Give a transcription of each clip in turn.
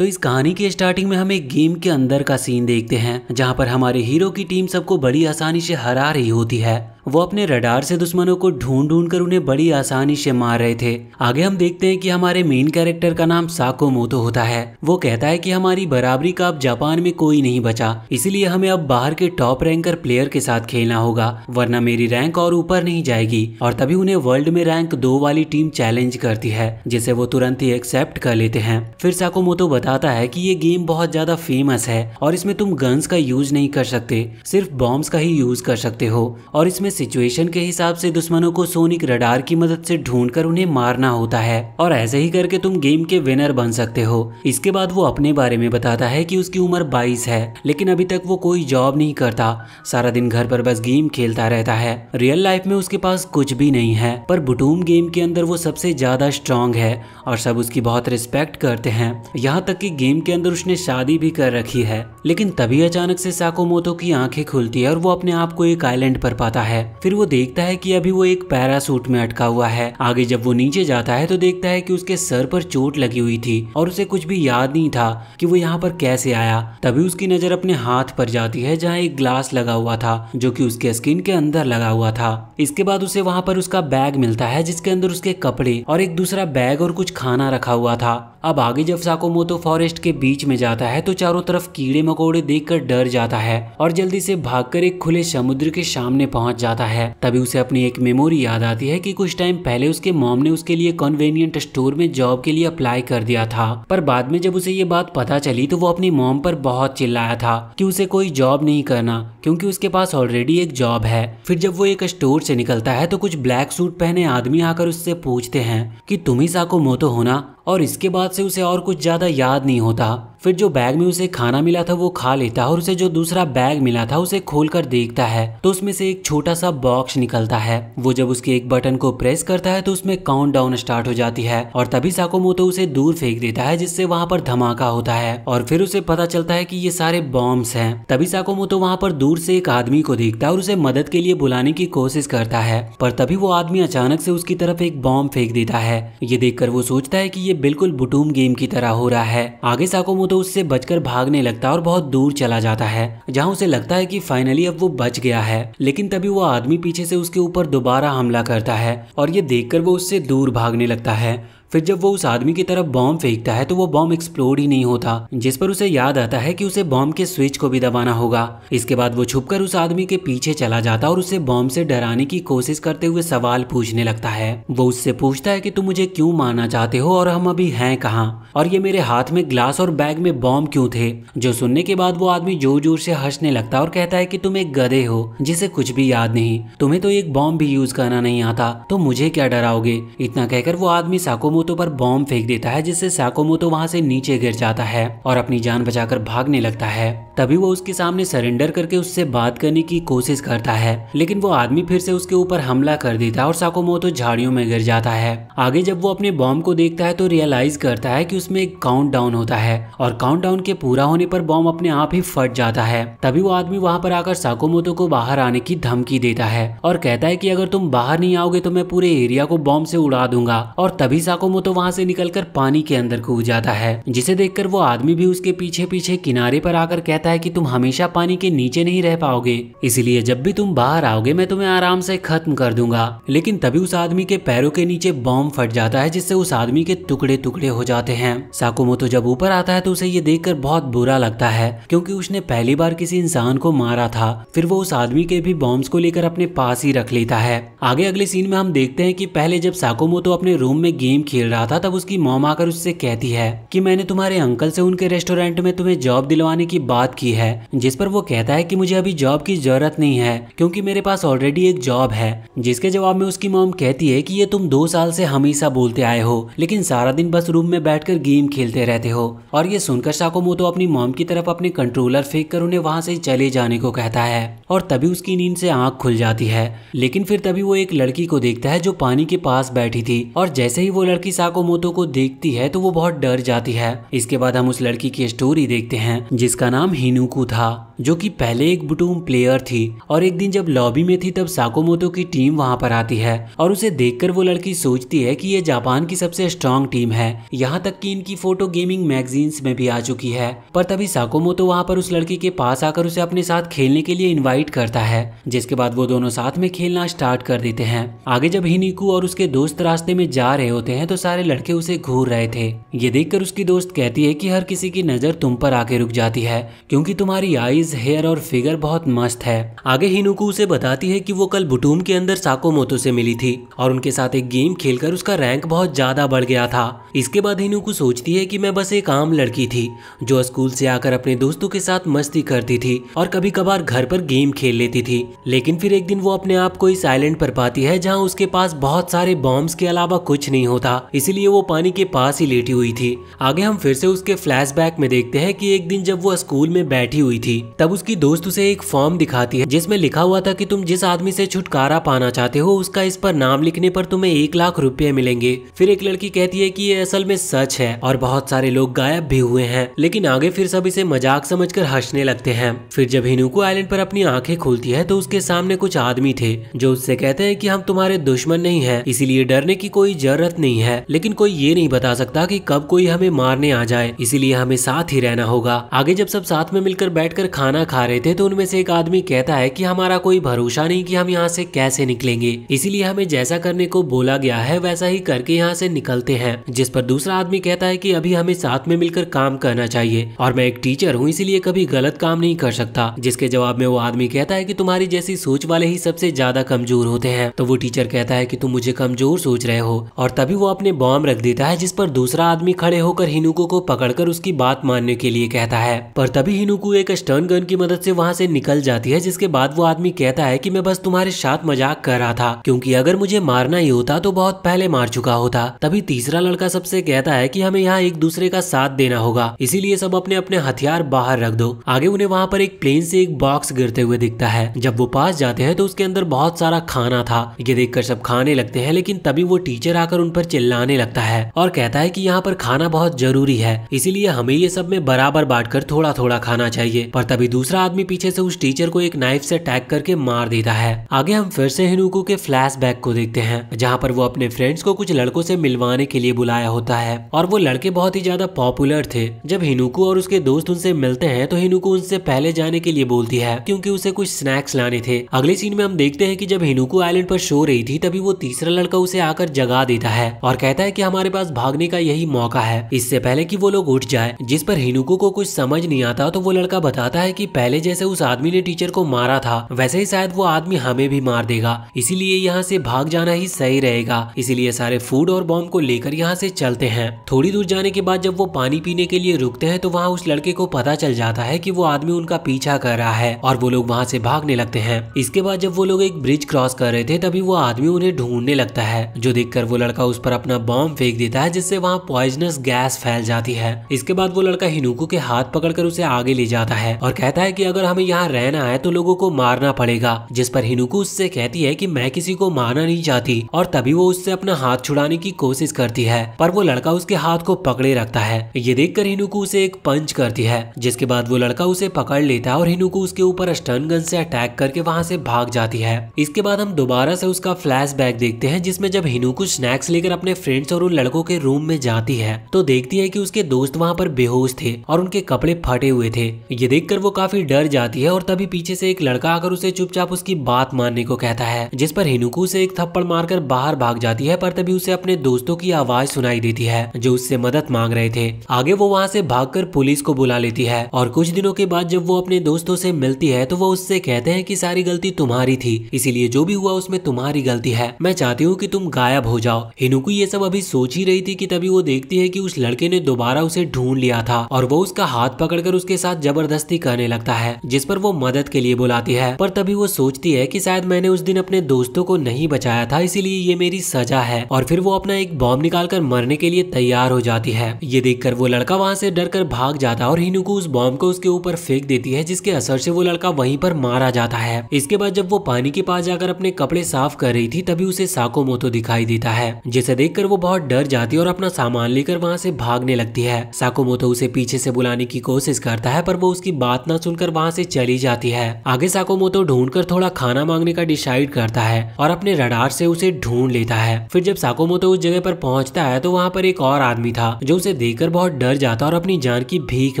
तो इस कहानी की स्टार्टिंग में हम एक गेम के अंदर का सीन देखते हैं जहां पर हमारे हीरो की टीम सबको बड़ी आसानी से हरा रही होती है। वो अपने रडार से दुश्मनों को ढूंढ ढूंढ कर उन्हें बड़ी आसानी से मार रहे थे। आगे हम देखते हैं कि हमारे मेन कैरेक्टर का नाम साकोमोतो होता है। वो कहता है कि हमारी बराबरी का अब जापान में कोई नहीं बचा, इसलिए हमें अब बाहर के टॉप रैंकर प्लेयर के साथ खेलना होगा, वरना मेरी रैंक और ऊपर नहीं जाएगी। और तभी उन्हें वर्ल्ड में रैंक 2 वाली टीम चैलेंज करती है, जिसे वो तुरंत ही एक्सेप्ट कर लेते हैं। फिर साकोमोतो बताता है कि ये गेम बहुत ज्यादा फेमस है और इसमें तुम गन्स का यूज नहीं कर सकते, सिर्फ बॉम्ब्स का ही यूज कर सकते हो, और इसमें सिचुएशन के हिसाब से दुश्मनों को सोनिक रडार की मदद से ढूंढकर उन्हें मारना होता है, और ऐसे ही करके तुम गेम के विनर बन सकते हो। इसके बाद वो अपने बारे में बताता है कि उसकी उम्र 22 है, लेकिन अभी तक वो कोई जॉब नहीं करता, सारा दिन घर पर बस गेम खेलता रहता है। रियल लाइफ में उसके पास कुछ भी नहीं है, पर बुटूम गेम के अंदर वो सबसे ज्यादा स्ट्रांग है और सब उसकी बहुत रिस्पेक्ट करते हैं। यहाँ तक कि गेम के अंदर उसने शादी भी कर रखी है। लेकिन तभी अचानक से साकोमोतो की आंखें खुलती है और वो अपने आप को एक आइलैंड पर पाता है। फिर वो देखता है कि अभी वो एक पैरासूट में अटका हुआ है। आगे जब वो नीचे जाता है तो देखता है कि उसके सर पर चोट लगी हुई थी और उसे कुछ भी याद नहीं था कि वो यहाँ पर कैसे आया। तभी उसकी नजर अपने हाथ पर जाती है जहाँ एक ग्लास लगा हुआ था जो कि उसके स्किन के अंदर लगा हुआ था। इसके बाद उसे वहाँ पर उसका बैग मिलता है जिसके अंदर उसके कपड़े और एक दूसरा बैग और कुछ खाना रखा हुआ था। अब आगे जब साकोमोतो फॉरेस्ट के बीच में जाता है तो चारों तरफ कीड़े मकोड़े देखकर डर जाता है और जल्दी से भागकर एक खुले समुद्र के सामने पहुंच जाता है। तभी उसे अपनी एक मेमोरी याद आती है कि कुछ टाइम पहले उसके मॉम ने उसके लिए कन्वीनियंट स्टोर में जॉब के लिए अप्लाई कर दिया था, पर बाद में जब उसे ये बात पता चली तो वो अपनी मॉम पर बहुत चिल्लाया था कि उसे कोई जॉब नहीं करना क्योंकि उसके पास ऑलरेडी एक जॉब है। फिर जब वो एक स्टोर से निकलता है तो कुछ ब्लैक सूट पहने आदमी आकर उससे पूछते हैं कि तुम ही साकोमोतो हो ना, और इसके बाद से उसे और कुछ ज्यादा याद नहीं होता। फिर जो बैग में उसे खाना मिला था वो खा लेता है और उसे जो दूसरा बैग मिला था उसे खोलकर देखता है तो उसमें से एक छोटा सा बॉक्स निकलता है। वो जब उसके एक बटन को प्रेस करता है तो उसमें काउंटडाउन स्टार्ट हो जाती है और तभी साकोमोतो उसे दूर फेंक देता है जिससे वहाँ पर धमाका होता है और फिर उसे पता चलता है कि ये सारे बॉम्ब्स हैं। तभी साकोमोतो वहाँ पर दूर से एक आदमी को देखता है और उसे मदद के लिए बुलाने की कोशिश करता है, पर तभी वो आदमी अचानक से उसकी तरफ एक बॉम्ब फेंक देता है। ये देखकर वो सोचता है कि ये बिल्कुल बुटूम गेम की तरह हो रहा है। आगे साकोमोतो उससे बचकर भागने लगता है और बहुत दूर चला जाता है जहां उसे लगता है कि फाइनली अब वो बच गया है। लेकिन तभी वो आदमी पीछे से उसके ऊपर दोबारा हमला करता है और ये देखकर वो उससे दूर भागने लगता है। फिर जब वो उस आदमी की तरफ बॉम्ब फेंकता है तो वो बॉम्ब एक्सप्लोड ही नहीं होता, जिस पर उसे याद आता है कि उसे बॉम्ब के स्विच को भी दबाना होगा। इसके बाद वो छुपकर उस आदमी के पीछे चला जाता और उसे बॉम्ब से डराने की कोशिश करते हुए सवाल पूछने लगता है। वो उससे पूछता है कि तुम मुझे क्यों मारना चाहते हो और हम अभी हैं कहाँ, और ये मेरे हाथ में ग्लास और बैग में बॉम्ब क्यों थे। जो सुनने के बाद वो आदमी जोर जोर से हंसने लगता है और कहता है कि तुम एक गधे हो जिसे कुछ भी याद नहीं, तुम्हें तो एक बॉम्ब भी यूज करना नहीं आता, तो मुझे क्या डराओगे। इतना कहकर वो आदमी साकोमोतो पर बॉम्ब फेंक देता है जिससे साकोमोतो वहां से नीचे गिर जाता है और अपनी जान बचाकर भागने लगता है। तभी वो उसके सामने सरेंडर करके उससे बात करने की कोशिश करता है, लेकिन वो आदमी फिर से उसके ऊपर हमला कर देता है और साकोमोतो झाड़ियों में गिर जाता है। आगे जब वो अपने बॉम्ब को देखता है तो रियलाइज करता है कि उसमें एक काउंटडाउन होता है और काउंटडाउन के पूरा होने पर बॉम्ब अपने आप ही फट जाता है। तभी वो आदमी वहां पर आकर साकोमोतो को बाहर आने की धमकी देता है और कहता है कि अगर तुम बाहर नहीं आओगे तो मैं पूरे एरिया को बॉम्ब से उड़ा दूंगा। और तभी साकोमोतो वहां से निकलकर पानी के अंदर कूद जाता है, जिसे देखकर वो आदमी भी उसके पीछे पीछे किनारे पर आकर कहता है कि तुम हमेशा पानी के नीचे नहीं रह पाओगे, इसलिए जब भी तुम बाहर आओगे मैं तुम्हें आराम से खत्म कर दूंगा। लेकिन तभी उस आदमी के पैरों के नीचे बॉम्ब फट जाता है जिससे उस आदमी के टुकड़े टुकड़े हो जाते हैं। साकोमोतो जब ऊपर आता है तो उसे ये देखकर बहुत बुरा लगता है क्योंकि उसने पहली बार किसी इंसान को मारा था। फिर वो उस आदमी के भी बॉम्ब्स को लेकर अपने पास ही रख लेता है। आगे अगले सीन में हम देखते हैं कि पहले जब साकोमोतो अपने रूम में गेम खेल रहा था तब उसकी मॉम आकर उससे कहती है कि मैंने तुम्हारे अंकल से उनके रेस्टोरेंट में तुम्हें जॉब दिलवाने की बात की है, जिस पर वो कहता है कि मुझे अभी जॉब की जरूरत नहीं है क्योंकि मेरे पास ऑलरेडी एक जॉब है। जिसके जवाब में उसकी मॉम कहती है कि ये तुम 2 साल से हमेशा बोलते आए हो लेकिन सारा दिन बस रूम में बैठकर गेम खेलते रहते हो। और ये सुनकर साकोमोतो अपनी मॉम की तरफ अपने कंट्रोलर फेंक कर उन्हें वहां से चले जाने को कहता है और तभी उसकी नींद से आंख खुल जाती है। लेकिन फिर तभी वो एक लड़की को देखता है जो पानी के पास बैठी थी और जैसे ही वो लड़की लड़की साकोमोतो को देखती है तो वो बहुत डर जाती है। इसके बाद हम उस लड़की की स्टोरी देखते हैं जिसका नाम हिनुको था, जो कि पहले एक बुटूम प्लेयर थी। और एक दिन जब लॉबी में थी तब साकोमोतो की टीम वहां पर आती है और उसे देखकर वो लड़की सोचती है कि ये जापान की सबसे स्ट्रांग टीम है, यहाँ तक कि इनकी फोटो गेमिंग मैगजीन्स में भी आ चुकी है। पर तभी साकोमोतो वहां पर उस लड़की के पास आकर उसे अपने साथ खेलने के लिए इन्वाइट करता है, जिसके बाद वो दोनों साथ में खेलना स्टार्ट कर देते हैं। आगे जब हिनिकू और उसके दोस्त रास्ते में जा रहे होते हैं तो सारे लड़के उसे घूर रहे थे। ये देखकर उसकी दोस्त कहती है कि हर किसी की नजर तुम पर आके रुक जाती है क्योंकि तुम्हारी आईज, हेयर और फिगर बहुत मस्त है। आगे हिनुको उसे बताती है कि वो कल बुटूम के अंदर साकोमोतो से मिली थी और उनके साथ एक गेम खेलकर उसका रैंक बहुत ज्यादा बढ़ गया था। इसके बाद हिनुको सोचती है कि मैं बस एक आम लड़की थी जो स्कूल से आकर अपने दोस्तों के साथ मस्ती करती थी और कभी कभार घर पर गेम खेल लेती थी। लेकिन फिर एक दिन वो अपने आप को इस आइलैंड पर पाती है जहाँ उसके पास बहुत सारे बॉम्ब्स के अलावा कुछ नहीं होता, इसलिए वो पानी के पास ही लेटी हुई थी। आगे हम फिर से उसके फ्लैशबैक में देखते हैं कि एक दिन जब वो स्कूल में बैठी हुई थी तब उसकी दोस्त उसे एक फॉर्म दिखाती है जिसमें लिखा हुआ था कि तुम जिस आदमी से छुटकारा पाना चाहते हो उसका इस पर नाम लिखने पर तुम्हें 1 लाख रुपए मिलेंगे। फिर एक लड़की कहती है कि ये असल में सच है और बहुत सारे लोग गायब भी हुए हैं, लेकिन आगे फिर सब इसे मजाक समझकर हंसने लगते हैं। फिर जब हिनुको आइलैंड पर अपनी आंखें खोलती है तो उसके सामने कुछ आदमी थे जो उससे कहते हैं कि हम तुम्हारे दुश्मन नहीं है, इसीलिए डरने की कोई जरूरत नहीं है, लेकिन कोई ये नहीं बता सकता कि कब कोई हमें मारने आ जाए, इसीलिए हमें साथ ही रहना होगा। आगे जब सब साथ में मिलकर बैठकर खाना खा रहे थे तो उनमें से एक आदमी कहता है कि हमारा कोई भरोसा नहीं कि हम यहाँ से कैसे निकलेंगे, इसीलिए हमें जैसा करने को बोला गया है वैसा ही करके यहाँ से निकलते हैं। जिस पर दूसरा आदमी कहता है कि अभी हमें साथ में मिलकर काम करना चाहिए और मैं एक टीचर हूँ इसीलिए कभी गलत काम नहीं कर सकता। जिसके जवाब में वो आदमी कहता है कि तुम्हारी जैसी सोच वाले ही सबसे ज्यादा कमजोर होते हैं। तो वो टीचर कहता है कि तुम मुझे कमजोर सोच रहे हो और तभी वो अपने बॉम्ब रख देता है, जिस पर दूसरा आदमी खड़े होकर हिनुको को पकड़कर उसकी बात मानने के लिए कहता है। पर तभी हिनुको एक स्टर्न गन की मदद से वहां से निकल जाती है, जिसके बाद वो आदमी कहता है कि मैं बस तुम्हारे साथ मजाक कर रहा था क्योंकि अगर मुझे मारना ही होता तो बहुत पहले मार चुका होता। तभी तीसरा लड़का सबसे कहता है कि हमें यहाँ एक दूसरे का साथ देना होगा, इसीलिए सब अपने अपने हथियार बाहर रख दो। आगे उन्हें वहाँ पर एक प्लेन से एक बॉक्स गिरते हुए दिखता है। जब वो पास जाते हैं तो उसके अंदर बहुत सारा खाना था। ये देखकर सब खाने लगते हैं, लेकिन तभी वो टीचर आकर उन पर चिल्लाने लगता है और कहता है कि यहाँ पर खाना बहुत जरूरी है, इसीलिए हमें ये सब में बराबर बांटकर थोड़ा थोड़ा खाना चाहिए। पर तभी दूसरा आदमी पीछे से उस टीचर को एक नाइफ से अटैक करके मार देता है। आगे हम फिर से हिनुको के फ्लैशबैक को देखते हैं जहाँ पर वो अपने फ्रेंड्स को कुछ लड़कों से मिलवाने के लिए बुलाया होता है और वो लड़के बहुत ही ज्यादा पॉपुलर थे। जब हिनुको और उसके दोस्त उनसे मिलते हैं तो हिनुको उनसे पहले जाने के लिए बोलती है क्योंकि उसे कुछ स्नैक्स लाने थे। अगले सीन में हम देखते हैं कि जब हिनुको आइलैंड पर सो रही थी तभी वो तीसरा लड़का उसे आकर जगा देता है और कहता है कि हमारे पास भागने का यही मौका है इससे पहले कि वो लोग उठ जाए। जिस पर हिनुको को कुछ समझ नहीं आता तो वो लड़का बताता है कि पहले जैसे उस आदमी ने टीचर को मारा था वैसे ही शायद वो आदमी हमें भी मार देगा, इसीलिए यहाँ से भाग जाना ही सही रहेगा। इसीलिए सारे फूड और बॉम्ब को लेकर यहाँ से चलते हैं। थोड़ी दूर जाने के बाद जब वो पानी पीने के लिए रुकते हैं तो वहाँ उस लड़के को पता चल जाता है कि वो आदमी उनका पीछा कर रहा है और वो लोग वहाँ से भागने लगते हैं। इसके बाद जब वो लोग एक ब्रिज क्रॉस कर रहे थे तभी वो आदमी उन्हें ढूंढने लगता है, जो देखकर वो लड़का उस पर अपना बॉम्ब फेंक देता है जिससे वहाँ पॉइजनस गैस फैल जाती है। इसके बाद वो लड़का हिनुको के हाथ पकड़कर उसे आगे ले जाता है और कहता है कि अगर हमें यहाँ रहना है तो लोगों को मारना पड़ेगा। जिस पर हिनुको उससे कहती है कि मैं किसी को मारना नहीं चाहती और तभी वो उससे अपना हाथ छुड़ाने की कोशिश करती है, पर वो लड़का उसके हाथ को पकड़े रखता है। ये देखकर हिनुको उसे एक पंच करती है, जिसके बाद वो लड़का उसे पकड़ लेता है और हिनुको उसके ऊपर स्टन गन से अटैक करके वहाँ से भाग जाती है। इसके बाद हम दोबारा से उसका फ्लैशबैक देखते हैं जिसमें जब हिनुको स्नैक्स लेकर अपने फ्रेंड्स और उन लड़कों के रूम में जाती है तो देखती है कि उसके दोस्त वहाँ पर बेहोश थे और उनके कपड़े फटे हुए थे। ये देखकर वो काफी डर जाती है और तभी पीछे से एक लड़का आकर उसे चुपचाप उसकी बात मानने को कहता है, जिस पर हिनुको उसे एक थप्पड़ मारकर बाहर भाग जाती है। पर तभी उसे अपने दोस्तों की आवाज सुनाई देती है जो उससे मदद मांग रहे थे। आगे वो वहाँ से भागकर पुलिस को बुला लेती है और कुछ दिनों के बाद जब वो अपने दोस्तों से मिलती है तो वो उससे कहते हैं कि सारी गलती तुम्हारी थी, इसीलिए जो भी हुआ उसमें तुम्हारी गलती है, मैं चाहती हूँ कि तुम गायब हो जाओ। हिनुको ये सब अभी सोच ही रही थी कि तभी वो देखती है कि उस लड़के ने दोबारा उसे ढूंढ लिया था और वो उसका हाथ पकड़कर उसके साथ जबरदस्ती करने लगता है, जिस पर वो मदद के लिए बुलाती है। पर तभी वो सोचती है कि शायद मैंने उस दिन अपने दोस्तों को नहीं बचाया था, इसीलिए ये मेरी सजा है और फिर वो अपना एक बॉम्ब निकालकर मरने के लिए तैयार हो जाती है। ये देखकर वो लड़का वहाँ से डरकर भाग जाता है और हिनुको उस बॉम्ब को उसके ऊपर फेंक देती है, जिसके असर से वो लड़का वहीं पर मारा जाता है। इसके बाद जब वो पानी के पास जाकर अपने कपड़े साफ कर रही थी तभी उसे साकोमोतो दिखाई देता है, जिसे देखकर वो बहुत डर जाती है और अपना सामान लेकर वहाँ से भागने लगती है। साकुमोतो उसे पीछे से बुलाने की कोशिश करता है पर वो उसकी बात ना सुनकर वहाँ से चली जाती है। आगे साकुमोतो ढूंढकर थोड़ा खाना मांगने का डिसाइड करता है और अपने रडार से उसे ढूंढ लेता है। फिर जब साकुमोतो उस जगह पर पहुंचता है तो वहाँ पर एक और आदमी था जो उसे देखकर बहुत डर जाता और अपनी जान की भीख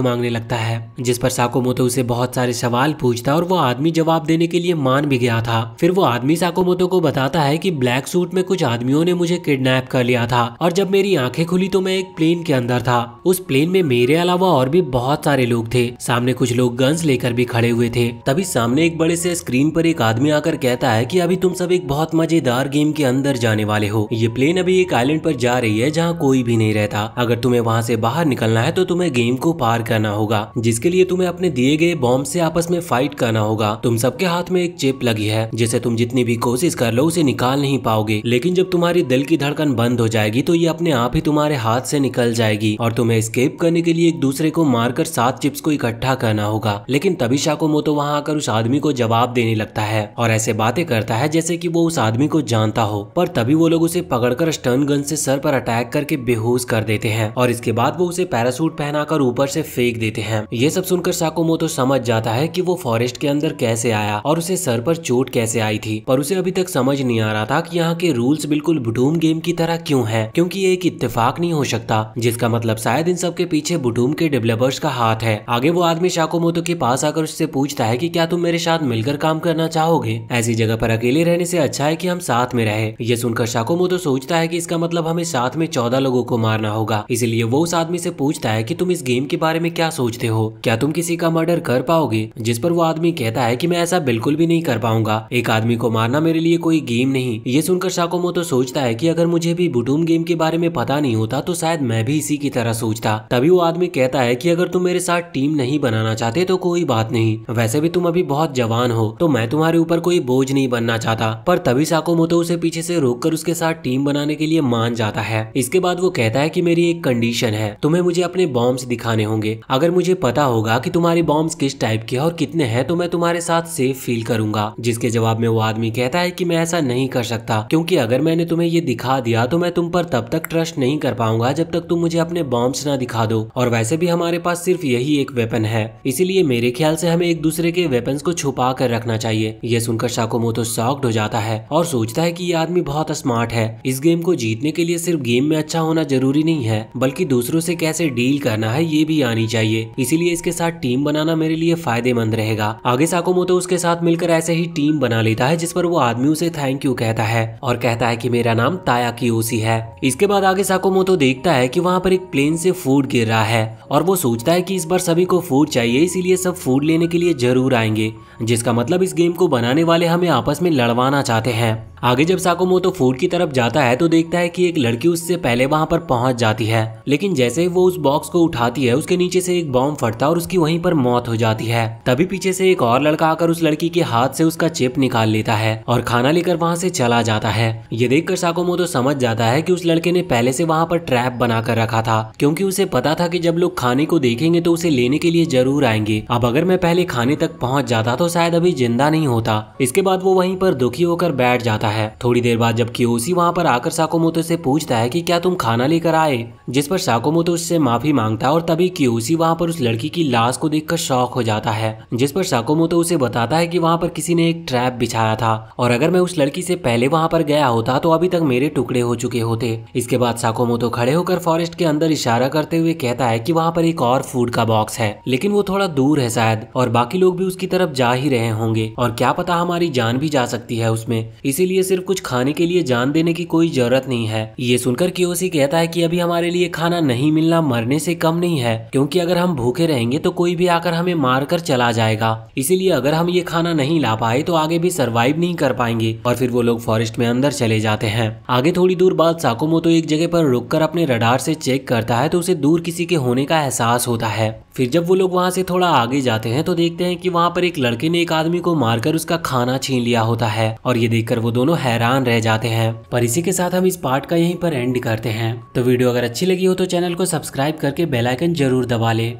मांगने लगता है, जिस पर साकुमोतो उसे बहुत सारे सवाल पूछता और वो आदमी जवाब देने के लिए मान भी गया था। फिर वो आदमी साकुमोतो को बताता है कि ब्लैक सूट में कुछ आदमियों ने मुझे किडनैप कर लिया था और जब मेरी आंखें खुली तो मैं एक प्लेन के अंदर था। उस प्लेन में मेरे अलावा और भी बहुत सारे लोग थे। सामने कुछ लोग गन्स लेकर भी खड़े हुए थे। तभी सामने एक बड़े से स्क्रीन पर एक आदमी आकर कहता है कि अभी तुम सब एक बहुत मजेदार गेम के अंदर जाने वाले हो। ये प्लेन अभी एक आइलैंड पर जा रही है जहाँ कोई भी नहीं रहता। अगर तुम्हें वहाँ से बाहर निकलना है तो तुम्हें गेम को पार करना होगा, जिसके लिए तुम्हें अपने दिए गए बॉम्ब से आपस में फाइट करना होगा। तुम सबके हाथ में एक चिप लगी है जिसे तुम जितनी भी कोशिश कर लो उसे निकाल नहीं पाओगे, लेकिन जब तुम्हारी दिल की धड़कन बंद हो जाएगी तो ये अपने आप ही तुम्हारे हाथ से निकल जाएगी और तुम्हें एस्केप करने के लिए एक दूसरे को मारकर 7 चिप्स को इकट्ठा करना होगा। लेकिन तभी साकुमोतो वहाँ आकर उस आदमी को जवाब देने लगता है और ऐसे बातें करता है जैसे कि वो उस आदमी को जानता हो। पर तभी वो लोग उसे पकड़कर स्टन गन से सर पर अटैक करके बेहोश कर देते हैं और इसके बाद वो उसे पैरासूट पहनाकर ऊपर से फेंक देते हैं। ये सब सुनकर साकुमोतो समझ जाता है कि वो फॉरेस्ट के अंदर कैसे आया और उसे सर पर चोट कैसे आई थी, पर उसे अभी तक समझ नहीं आ रहा था कि यहाँ के रूल्स बिल्कुल बुटूम गेम की तरह क्यों हैं, क्योंकि ये एक इत्तेफाक नहीं हो सकता, जिसका मतलब शायद इन सब के पीछे बुटूम के डेवलपर्स का हाथ है। आगे वो आदमी साकुमोतो के पास आकर उससे पूछता है कि क्या तुम मेरे साथ मिलकर काम करना चाहोगे? ऐसी जगह पर अकेले रहने से अच्छा है कि हम साथ में रहे। ये सुनकर साकुमोतो सोचता है कि इसका मतलब हमें साथ में 14 लोगों को मारना होगा। इसलिए वो उस आदमी से पूछता है कि तुम इस गेम के बारे में क्या सोचते हो, क्या तुम किसी का मर्डर कर पाओगे? जिस पर वो आदमी कहता है कि मैं ऐसा बिल्कुल भी नहीं कर पाऊंगा, एक आदमी को मारना मेरे लिए कोई गेम नहीं। ये सुनकर साकुमोतो सोचता है कि अगर मुझे भी बुटूम गेम के बारे में पता नहीं होता तो शायद मैं भी इसी की तरह सोचता। तभी वो आदमी कहता है कि अगर तुम मेरे साथ टीम नहीं बनाना चाहते तो कोई बात नहीं, वैसे भी तुम अभी बहुत जवान हो तो मैं तुम्हारे ऊपर कोई बोझ नहीं बनना चाहता। पर तभी साकुमोतो उसे पीछे से रोककर उसके साथ टीम बनाने के लिए मान जाता है। इसके बाद वो कहता है कि मेरी एक कंडीशन है, तुम्हें मुझे अपने बॉम्ब्स दिखाने होंगे। अगर मुझे पता होगा कि तुम्हारी बॉम्ब्स किस टाइप के और कितने हैं तो मैं तुम्हारे साथ सेफ फील करूंगा। जिसके जवाब में वो आदमी कहता है कि मैं ऐसा नहीं कर सकता, क्योंकि अगर मैंने तुम्हें ये दिखा दिया तो मैं तुम पर तब तक ट्रस्ट नहीं कर पाऊंगा जब तक तुम मुझे अपने बॉम्ब्स ना दिखा दो, और वैसे भी हमारे पास सिर्फ यही एक वेपन है, इसीलिए मेरे ख्याल से हमें एक दूसरे के वेपन्स को छुपा कर रखना चाहिए। ये सुनकर साकुमोतो शॉक्ड हो जाता है और सोचता है कि ये आदमी बहुत स्मार्ट है। इस गेम को जीतने के लिए सिर्फ गेम में अच्छा होना जरूरी नहीं है, बल्कि दूसरों से कैसे डील करना है ये भी आनी चाहिए। इसीलिए इसके साथ टीम बनाना मेरे लिए फायदेमंद रहेगा। आगे साकुमोतो उसके साथ मिलकर ऐसे ही टीम बना लेता है, जिस पर वो आदमी उसे थैंक यू कहता है और कहता है कि मेरा नाम ताया कियोशी है। इसके बाद आगे साकुमोतो देखता है कि वहाँ पर एक प्लेन से फूड गिर रहा है और वो सोचता है कि इस बार सभी को फूड चाहिए, इसीलिए सब फूड लेने के लिए जरूर आएंगे, जिसका मतलब इस गेम को बनाने वाले हमें आपस में लड़वाना चाहते हैं। आगे जब साकुमोतो फूड की तरफ जाता है तो देखता है कि एक लड़की उससे पहले वहां पर पहुंच जाती है, लेकिन जैसे ही वो उस बॉक्स को उठाती है उसके नीचे से एक बॉम्ब फटता है और उसकी वहीं पर मौत हो जाती है। तभी पीछे से एक और लड़का आकर उस लड़की के हाथ से उसका चिप निकाल लेता है और खाना लेकर वहां से चला जाता है। ये देखकर साकुमोतो समझ जाता है कि उस लड़के ने पहले से वहां पर ट्रैप बनाकर रखा था, क्योंकि उसे पता था कि जब लोग खाने को देखेंगे तो उसे लेने के लिए जरूर आएंगे। अब अगर मैं पहले खाने तक पहुंच जाता तो शायद अभी जिंदा नहीं होता। इसके बाद वो वहीं पर दुखी होकर बैठ जाता है। थोड़ी देर बाद जब कियोशी वहां पर आकर साकुमोतो से पूछता है कि क्या तुम खाना लेकर आए, जिस पर साकुमोतो उससे माफी मांगता है और तभी कियोशी वहां पर उस लड़की की लाश को देखकर शॉक हो जाता है, जिस पर साकुमोतो उसे बताता है कि वहां पर किसी ने एक ट्रैप बिछाया था और अगर मैं उस लड़की से पहले वहां पर गया होता तो अभी तक मेरे टुकड़े हो चुके होते। इसके बाद साकुमोतो खड़े होकर फॉरेस्ट के अंदर इशारा करते हुए कहता है कि वहां पर एक और फूड का बॉक्स है, लेकिन वो थोड़ा दूर है शायद, और बाकी लोग भी उसकी तरफ जा ही रहे होंगे और क्या पता हमारी जान भी जा सकती है उसमें, इसीलिए सिर्फ कुछ खाने के लिए जान देने की कोई जरूरत नहीं है। ये सुनकर कियोशी कहता है कि अभी हमारे लिए खाना नहीं मिलना मरने से कम नहीं है, क्योंकि अगर हम भूखे रहेंगे तो कोई भी आकर हमें मार कर चला जाएगा, इसीलिए अगर हम ये खाना नहीं ला पाए तो आगे भी सरवाइव नहीं कर पाएंगे। और फिर वो लोग फॉरेस्ट में अंदर चले जाते हैं। आगे थोड़ी दूर बाद साकुमोतो एक जगह पर रुककर अपने रडार से चेक करता है तो उसे दूर किसी के होने का एहसास होता है। फिर जब वो लोग वहां से थोड़ा आगे जाते हैं तो देखते हैं कि वहां पर एक लड़के ने एक आदमी को मारकर उसका खाना छीन लिया होता है और ये देखकर वो दोनों हैरान रह जाते हैं। पर इसी के साथ हम इस पार्ट का यहीं पर एंड करते हैं। तो वीडियो अगर अच्छी लगी हो तो चैनल को सब्सक्राइब करके बेल आइकन जरूर दबा ले।